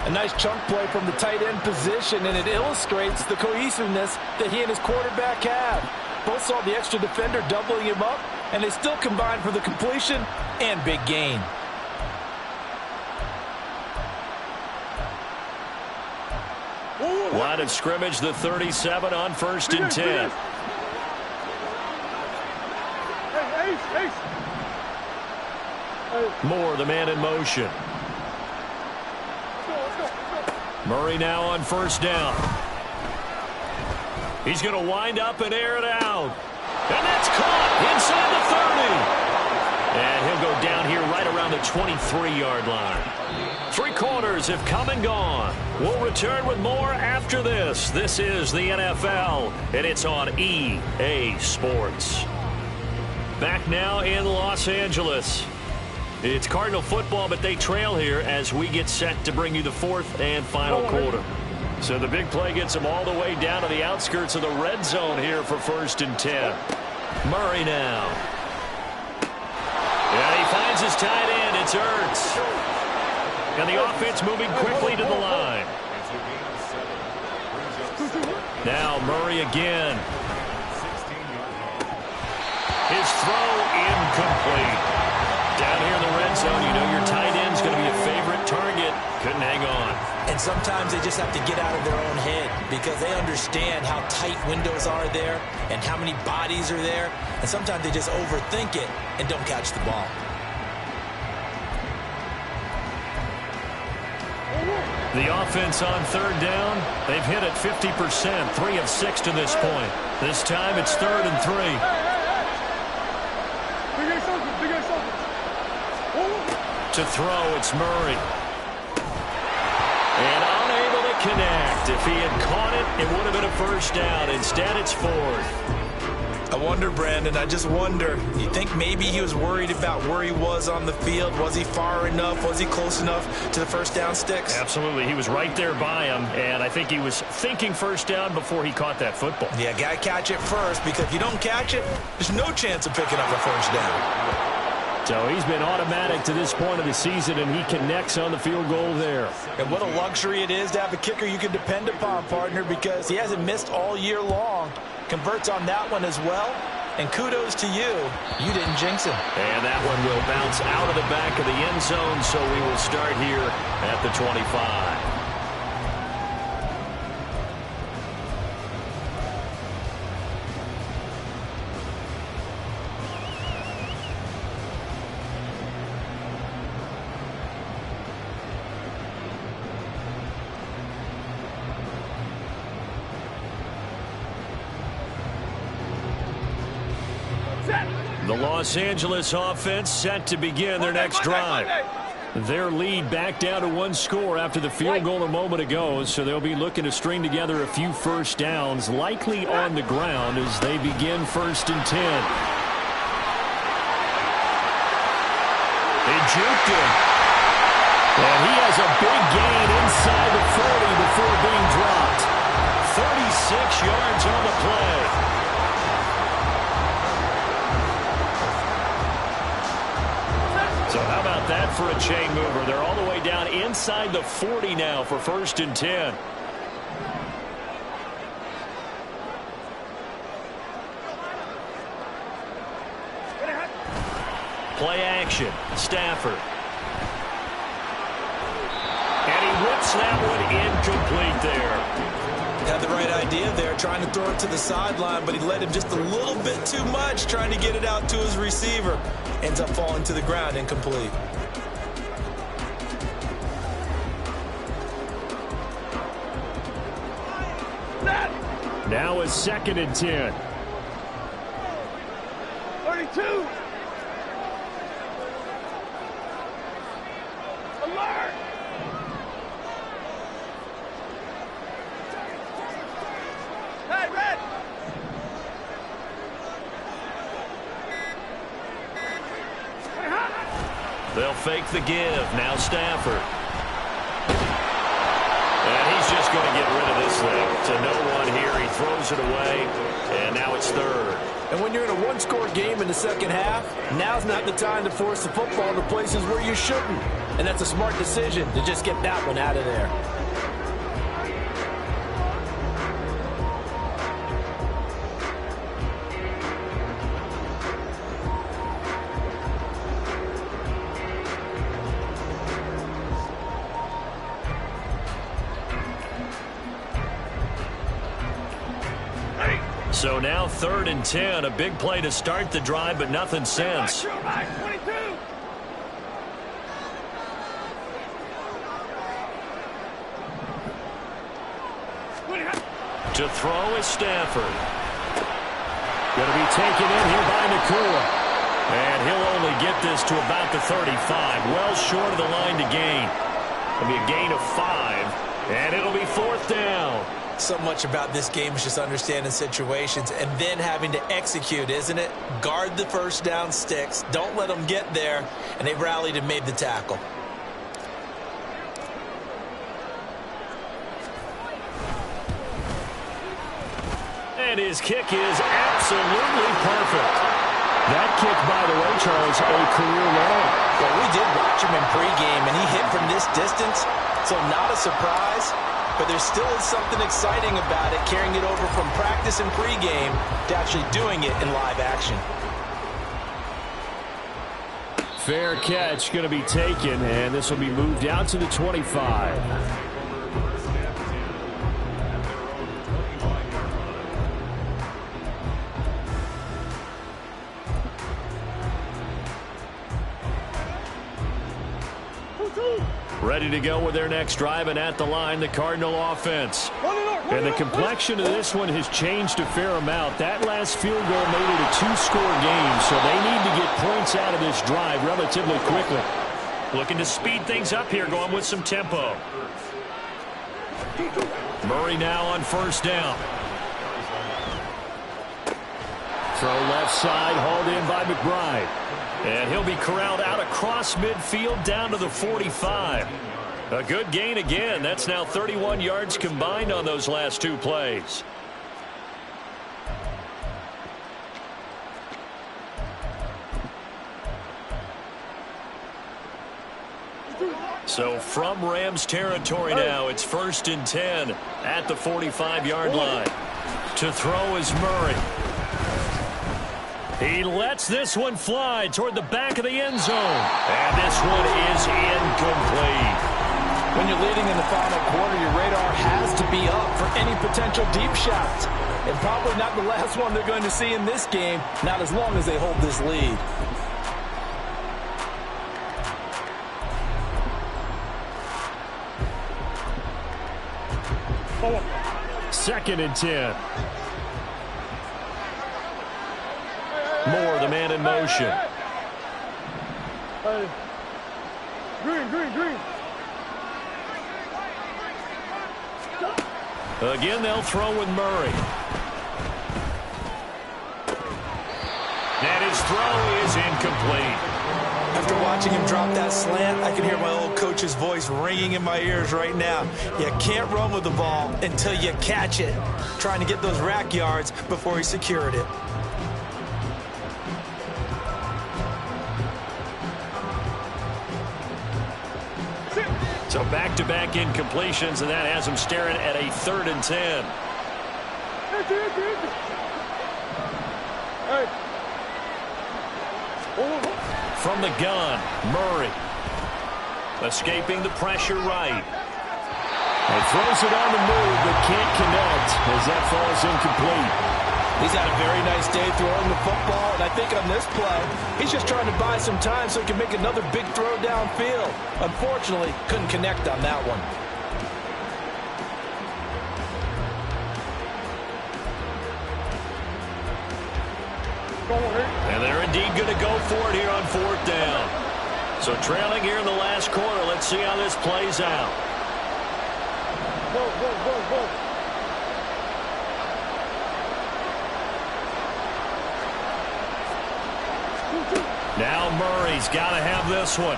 A nice chunk play from the tight end position, and it illustrates the cohesiveness that he and his quarterback have. Both saw the extra defender doubling him up, and they still combined for the completion and big gain. Line of scrimmage, the 37 on 1st and 10. Moore, the man in motion. Murray now on 1st down. He's going to wind up and air it out. And that's caught inside the 30. And he'll go down here right around the 23-yard line. 3 quarters have come and gone. We'll return with more after this. This is the NFL, and it's on EA Sports. Back now in Los Angeles. It's Cardinal football, but they trail here as we get set to bring you the 4th and final quarter. So the big play gets them all the way down to the outskirts of the red zone here for 1st and 10. Murray now. And he finds his tight end. It's Ertz. And the offense moving quickly to the line. Now Murray again. His throw incomplete. Down here in the red zone, you know your tight end's going to be a favorite target. Couldn't hang on. And sometimes they just have to get out of their own head because they understand how tight windows are there and how many bodies are there. And sometimes they just overthink it and don't catch the ball. The offense on 3rd down, they've hit it 50%, 3 of 6 to this point. This time it's 3rd and 3. To throw, it's Murray. And unable to connect. If he had caught it, it would have been a 1st down. Instead, it's 4th. I wonder, Brandon, I just wonder. You think maybe he was worried about where he was on the field? Was he far enough? Was he close enough to the 1st down sticks? Absolutely. He was right there by him, and I think he was thinking 1st down before he caught that football. Yeah, got to catch it first, because if you don't catch it, there's no chance of picking up a 1st down. So he's been automatic to this point of the season, and he connects on the field goal there. And what a luxury it is to have a kicker you can depend upon, partner, because he hasn't missed all year long. Converts on that one as well. And kudos to you. You didn't jinx him. And that one will bounce out of the back of the end zone, so we will start here at the 25. The Los Angeles offense set to begin their next drive. Their lead back down to 1 score after the field goal a moment ago, so they'll be looking to string together a few 1st downs, likely on the ground as they begin 1st and 10. They juked him. And he has a big gain inside the 40 before being dropped. 36 yards on the play. So how about that for a chain mover. They're all the way down inside the 40 now for 1st and 10. Play action. Stafford. And he rips that one incomplete there. Had the right idea there, trying to throw it to the sideline, but he led him just a little bit too much, trying to get it out to his receiver. Ends up falling to the ground, incomplete. Now it's 2nd and 10. 32. Alert. Hey, red. They'll fake the give. Now Stafford. And he's just going to get rid of this thing. To no one here. He throws it away. And now it's 3rd. And when you're in a one-score game in the second half, now's not the time to force the football to places where you shouldn't. And that's a smart decision to just get that one out of there. So now 3rd and 10. A big play to start the drive, but nothing since. Right, 22. To throw is Stafford. Going to be taken in here by Nakua. And he'll only get this to about the 35. Well short of the line to gain. It'll be a gain of 5. And it'll be 4th down. So much about this game is just understanding situations and then having to execute, isn't it? Guard the first down sticks. Don't let them get there. And they rallied and made the tackle. And his kick is absolutely perfect. That kick, by the way, Charles, a career low. Well, we did watch him in pregame, and he hit from this distance, so not a surprise. But there still is something exciting about it, carrying it over from practice and pregame to actually doing it in live action. Fair catch going to be taken, and this will be moved out to the 25. Ready to go with their next drive, and at the line, the Cardinal offense. And the complexion of this one has changed a fair amount. That last field goal made it a 2-score game, so they need to get points out of this drive relatively quickly. Looking to speed things up here, going with some tempo. Murray now on 1st down. Throw left side, hauled in by McBride. And he'll be corralled out across midfield down to the 45. A good gain again. That's now 31 yards combined on those last 2 plays. So from Rams territory now, it's 1st and 10 at the 45-yard line. To throw is Murray. He lets this one fly toward the back of the end zone. And this one is incomplete. When you're leading in the final quarter, your radar has to be up for any potential deep shots. And probably not the last one they're going to see in this game, not as long as they hold this lead. Second and 10. Moore, the man in motion. Green. Again, they'll throw with Murray. And his throw is incomplete. After watching him drop that slant, I can hear my old coach's voice ringing in my ears right now. You can't run with the ball until you catch it. Trying to get those rack yards before he secured it. So back-to-back incompletions, and that has him staring at a 3rd and 10. From the gun, Murray. Escaping the pressure right. And throws it on the move, but can't connect as that falls incomplete. He's had a very nice day throwing the football, and I think on this play, he's just trying to buy some time so he can make another big throw downfield. Unfortunately, couldn't connect on that one. And they're indeed going to go for it here on 4th down. So trailing here in the last quarter, let's see how this plays out. Now Murray's got to have this one.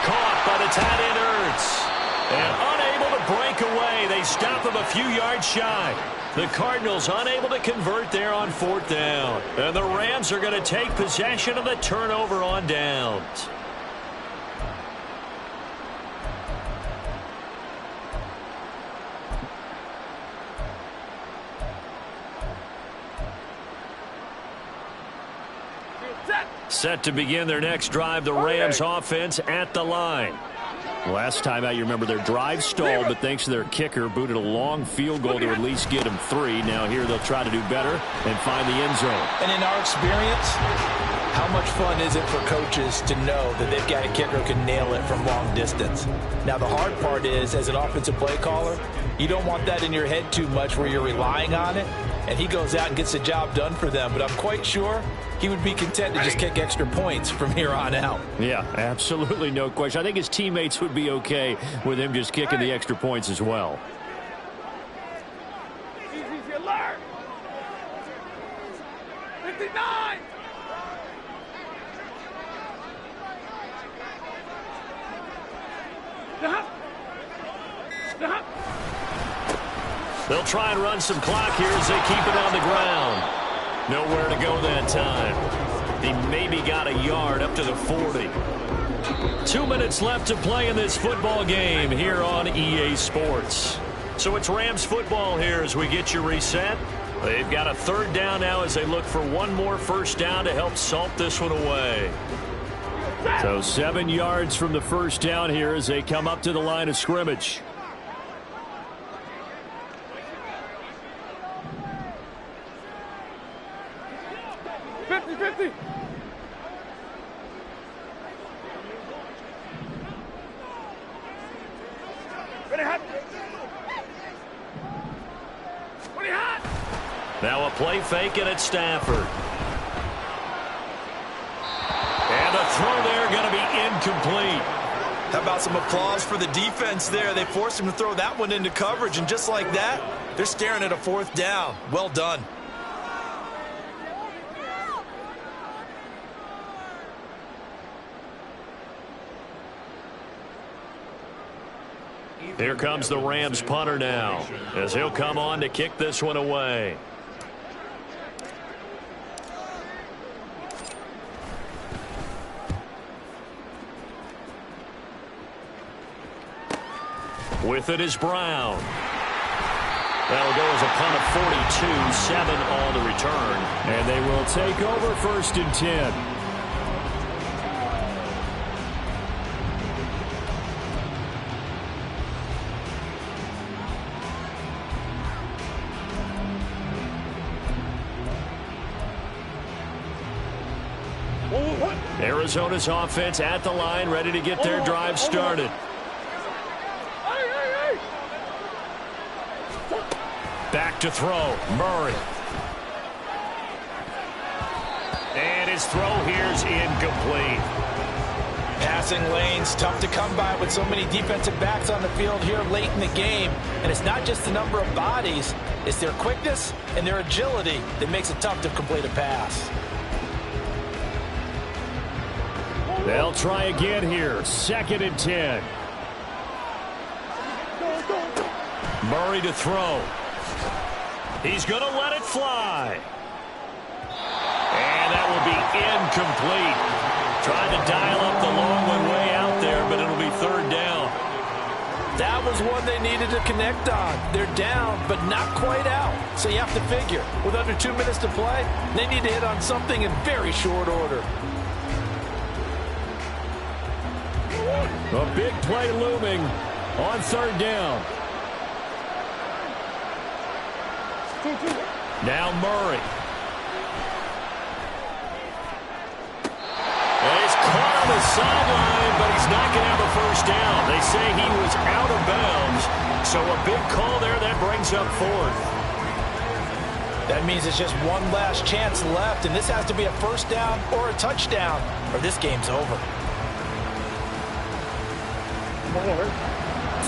Caught by the tight end Ertz. And unable to break away. They stop him a few yards shy. The Cardinals unable to convert there on 4th down. And the Rams are going to take possession of the turnover on downs. Set to begin their next drive, the Rams offense at the line. Last time out, you remember their drive stalled, but thanks to their kicker, booted a long field goal to at least get them 3. Now here they'll try to do better and find the end zone. And in our experience, how much fun is it for coaches to know that they've got a kicker who can nail it from long distance? Now, the hard part is, as an offensive play caller, you don't want that in your head too much where you're relying on it, and he goes out and gets the job done for them. But I'm quite sure he would be content to just kick extra points from here on out. Yeah, absolutely no question. I think his teammates would be okay with him just kicking the extra points as well. Easy alert. 59. They'll try and run some clock here as they keep it on the ground. Nowhere to go that time. He maybe got a yard up to the 40. 2 minutes left to play in this football game here on EA Sports. So it's Rams football here as we get you reset. They've got a 3rd down now as they look for one more 1st down to help salt this one away. So 7 yards from the 1st down here as they come up to the line of scrimmage. Now a play fake, and it's Stafford. And the throw there going to be incomplete. How about some applause for the defense there? They forced him to throw that one into coverage, and just like that, they're staring at a 4th down. Well done. Here comes the Rams punter now, as he'll come on to kick this one away. With it is Brown. That'll go as a punt of 42, 7 on the return. And they will take over 1st and 10. Arizona's offense at the line, ready to get their drive started. Back to throw, Murray. And his throw here's incomplete. Passing lanes, tough to come by with so many defensive backs on the field here late in the game. And it's not just the number of bodies, it's their quickness and their agility that makes it tough to complete a pass. They'll try again here, 2nd and 10. Murray to throw. He's going to let it fly. And that will be incomplete. Trying to dial up the long one way out there, but it'll be third down. That was one they needed to connect on. They're down, but not quite out. So you have to figure, with under 2 minutes to play, they need to hit on something in very short order. A big play looming on third down. Now Murray. And he's caught on the sideline, but he's not going to have a first down. They say he was out of bounds, so a big call there that brings up fourth. That means it's just one last chance left, and this has to be a first down or a touchdown, or this game's over.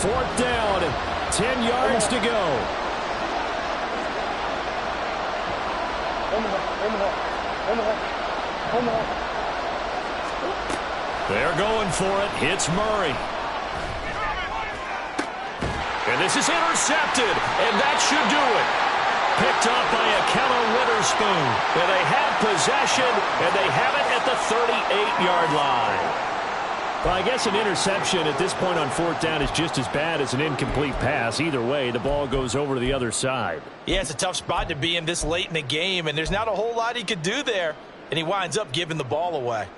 Fourth down, 10 yards to go. They're going for it. Hits Murray. And this is intercepted, and that should do it. Picked up by Akello Witherspoon. And they have possession, and they have it at the 38-yard line. Well, I guess an interception at this point on fourth down is just as bad as an incomplete pass. Either way, the ball goes over to the other side. Yeah, it's a tough spot to be in this late in the game, and there's not a whole lot he could do there. And he winds up giving the ball away.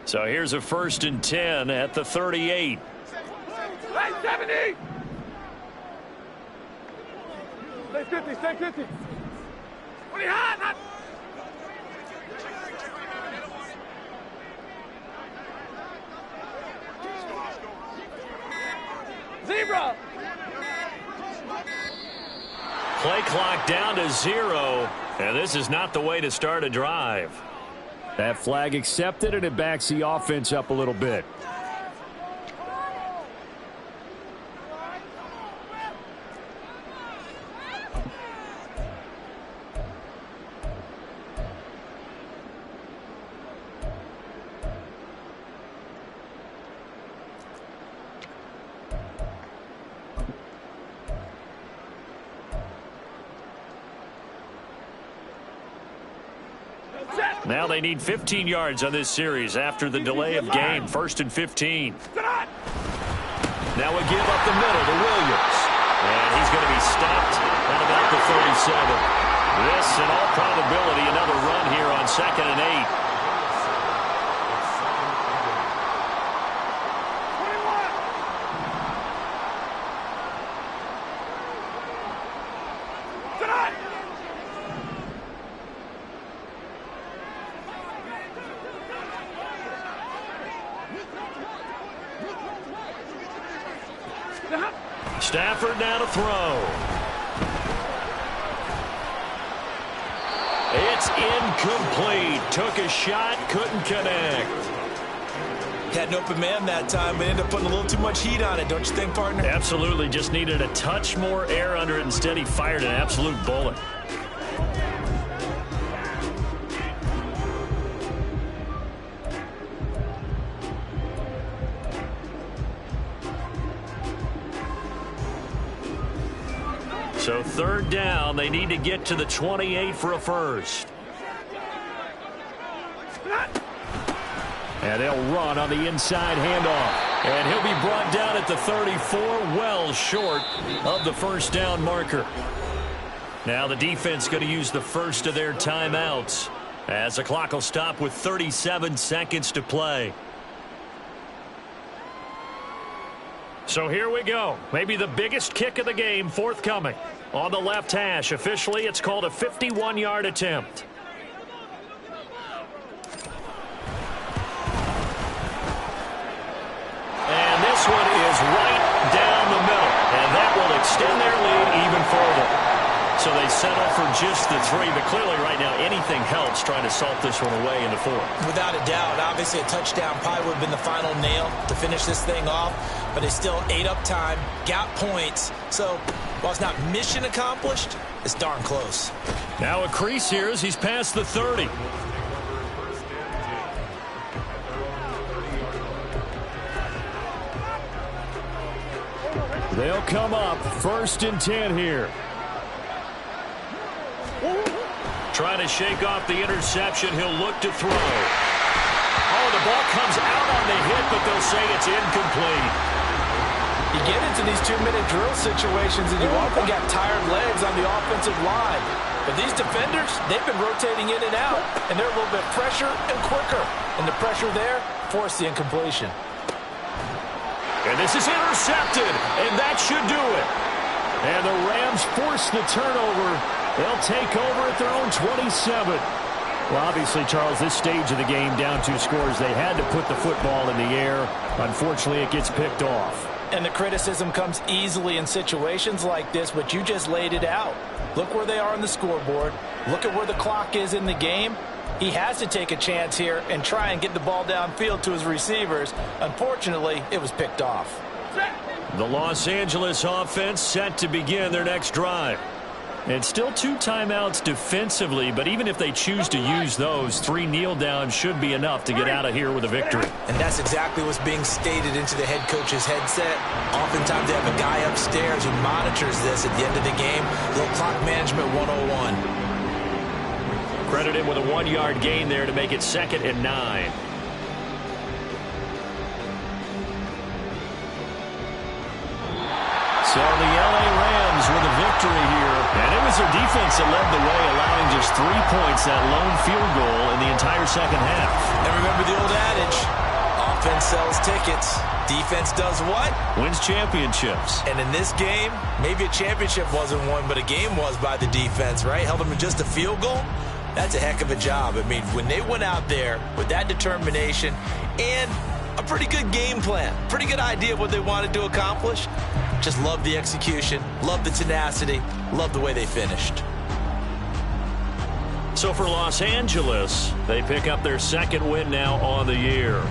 So here's a 1st and 10 at the 38. Hey, 70! Stay 50, stay 50. What are you hot? Zebra! Play clock down to 0, and this is not the way to start a drive. That flag accepted, and it backs the offense up a little bit. Now they need 15 yards on this series after the delay of game. 1st and 15. Now we give up the middle to Williams. And he's going to be stopped at about the 37. This, in all probability, another run here on 2nd and 8. Stafford now to throw. It's incomplete. Took a shot, couldn't connect. Had an open man that time, but ended up putting a little too much heat on it, don't you think, partner? Absolutely. Just needed a touch more air under it. Instead, he fired an absolute bullet. So 3rd down, they need to get to the 28 for a first. And they'll run on the inside handoff. And he'll be brought down at the 34, well short of the first down marker. Now the defense going to use the first of their timeouts as the clock will stop with 37 seconds to play. So here we go. Maybe the biggest kick of the game forthcoming. On the left hash, officially it's called a 51-yard attempt. And this one is right down the middle. And that will extend their lead even further. So they settle for just the 3, but clearly right now anything helps trying to salt this one away in the 4th. Without a doubt, obviously a touchdown probably would have been the final nail to finish this thing off, but they still ate up time, got points. So while it's not mission accomplished, it's darn close. Now a crease here as he's past the 30. They'll come up 1st and 10 here. trying to shake off the interception. He'll look to throw. Oh, the ball comes out on the hit, but they'll say it's incomplete. You get into these 2-minute drill situations, and you often got tired legs on the offensive line. But these defenders, they've been rotating in and out, and they're a little bit fresher and quicker. And the pressure there forced the incompletion. And this is intercepted, and that should do it. And the Rams force the turnover. They'll take over at their own 27. Well, obviously, Charles, this stage of the game, down 2 scores, they had to put the football in the air. Unfortunately, it gets picked off. And the criticism comes easily in situations like this, but you just laid it out. Look where they are on the scoreboard. Look at where the clock is in the game. He has to take a chance here and try and get the ball downfield to his receivers. Unfortunately, it was picked off. The Los Angeles offense set to begin their next drive. And still 2 timeouts defensively, but even if they choose to use those, 3 kneel downs should be enough to get out of here with a victory. And that's exactly what's being stated into the head coach's headset. Oftentimes they have a guy upstairs who monitors this at the end of the game. Little clock management 101. Credited with a 1-yard gain there to make it 2nd and 9. So the LA Rams with a victory here. And it was their defense that led the way, allowing just 3 points, that lone field goal in the entire second half. And remember the old adage, offense sells tickets. Defense does what? Wins championships. And in this game, maybe a championship wasn't won, but a game was by the defense, right? Held them to just a field goal. That's a heck of a job. I mean, when they went out there with that determination and a pretty good game plan, pretty good idea of what they wanted to accomplish, just love the execution, love the tenacity, love the way they finished. So for Los Angeles, they pick up their 2nd win now on the year.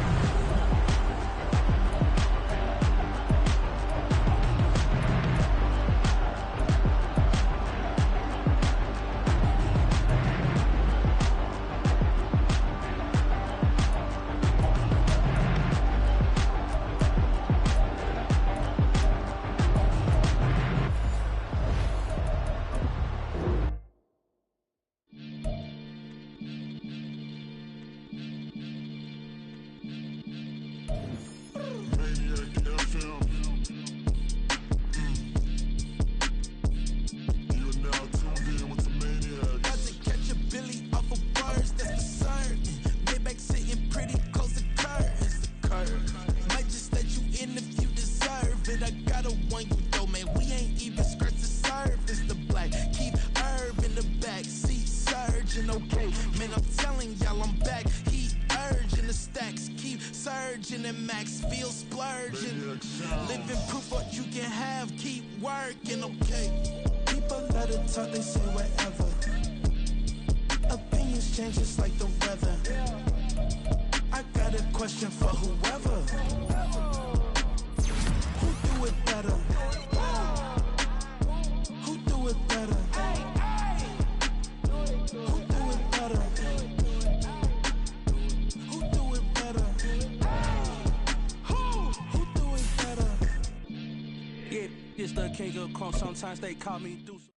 Sometimes they call me Deuce.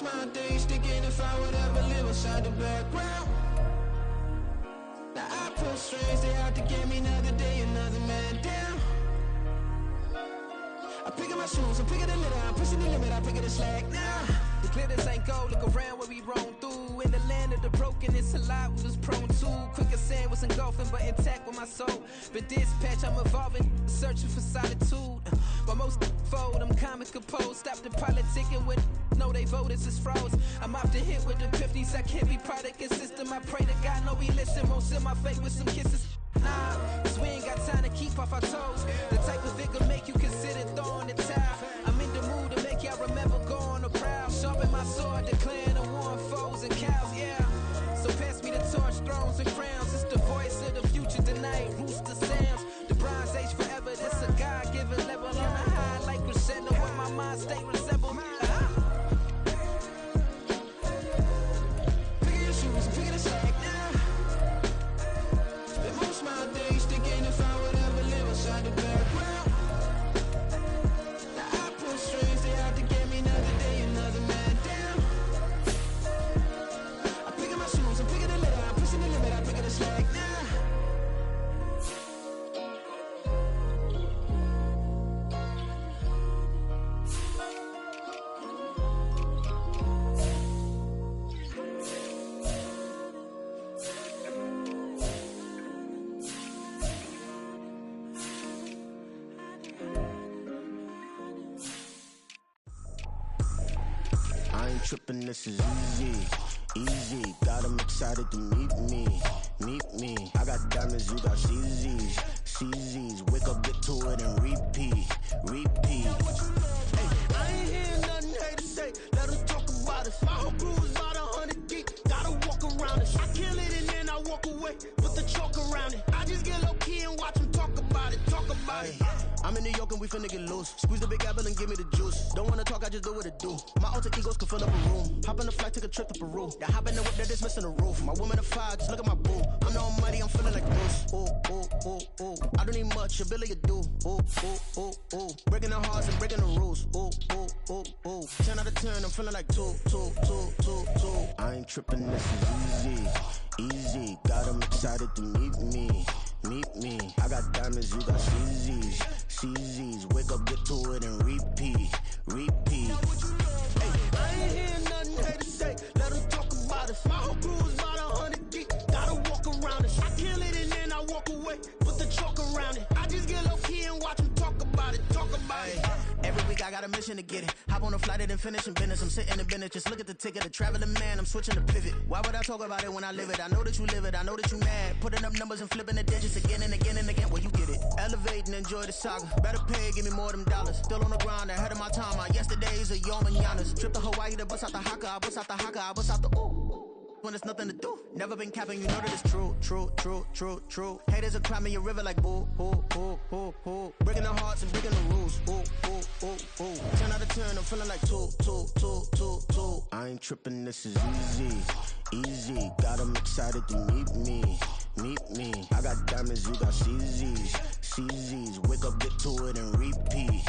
My days thinking if I would ever live inside the background. Now I pull strings, they out to get me another day, another man down. I pick up my shoes, I'm picking the litter, I'm pushing the limit, I pick it a slack now. The glitters ain't gold, look around where we roam through. In the land of the broken, it's a lot we was prone to. Quicker saying was engulfing, but intact with my soul. But dispatch, I'm evolving, searching for solitude. But most fold, I'm comic composed. Stop the politicking with no, they voters is froze. I'm off the hit with the 50s, I can't be product and system. I pray to God, no, he listen, won't send my fate with some kisses. Nah, cause we ain't got time to keep off our toes. The type of vigor make you consider throwing the towel. I'm in the mood to make y'all remember going to proud. Sharpen my sword, declaring the war on foes and cows, yeah. So pass me the torch, thrones and crowns. It's the voice of the future tonight, rooster sounds. The Bronze Age forever, this a God-given level. On a high like crescendo, where my mind state resemble. Pick your shoes and pick the slack now. Most my days thinking if I would ever live inside the background. Now I pull strings, they have to get me another day, another man down. I'm picking my shoes, I'm picking the litter, I'm pushing the limit, I'm picking the slack now. I ain't tripping, this is easy, easy. Got 'em excited to meet me. I got diamonds, you got CZs. Wake up, get to it, and repeat. Hey, I ain't hearing nothing haters say. Let 'em talk about us. My whole crew is about 100 deep. Gotta walk around it. I kill it and then I walk away. Put the chalk around it. I just get low key and watch 'em talk about it. I'm in New York and we finna get loose. Squeeze the big apple and give me the juice. Don't wanna talk, I just do what it do. My alter egos can fill up a room. Hop on the flight, take a trip to Peru. That hop in the whip that is missing the roof. My woman a fire, just look at my boo. I'm the almighty, I'm feeling like Bruce. Ooh. I don't need much, ability to do. Ooh. Breaking the hearts and breaking the rules. Ooh. 10 out of 10, I'm feeling like two. I ain't tripping, this is easy. Got 'em excited to meet me. I got diamonds, you got CZs. Wake up, get to it, and repeat. Hey, I ain't hearing nothing haters say. Let 'em talk about us. My whole crew is about 100 deep. Gotta walk around it. I kill it and then I walk away. Put the chalk around it. I just get low key and watch 'em talk about it. Every week I got a mission to get it. Hop on a flight and finish in business. I'm sitting in business, just look at the ticket. A traveling man, I'm switching to pivot. Why would I talk about it when I live it? I know that you live it, I know that you mad. Putting up numbers and flipping the digits again and again and again. Well, you get it. Elevate and enjoy the saga. Better pay, give me more of them dollars. Still on the grind, ahead of my time. My yesterdays are your mananas. Trip to Hawaii to bust out the haka. I bust out the haka, I bust out the ooh. When there's nothing to do. Never been capping, you know that it's true. Haters are climbing your river like boo. Breaking the hearts and breaking the rules. Ooh. 10 out of 10, I'm feeling like two. I ain't tripping, this is easy. Got 'em excited to meet me. I got diamonds, you got CZs. Wake up, get to it, and repeat.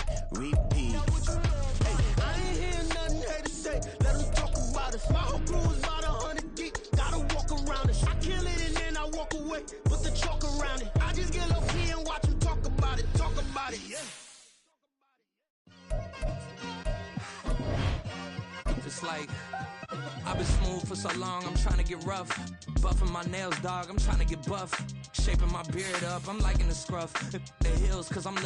Hey, I ain't hearing nothing haters say. Let 'em talk about us. My whole crew is about 100 deep. Gotta walk around it. I kill it and then I walk away. Put the chalk around it. I just get low key and watch 'em talk about it. Yeah. Just like I've been smooth for so long, I'm trying to get rough. Buffing my nails, dog, I'm trying to get buff. Shaping my beard up, I'm liking the scruff. The heels, cause I'm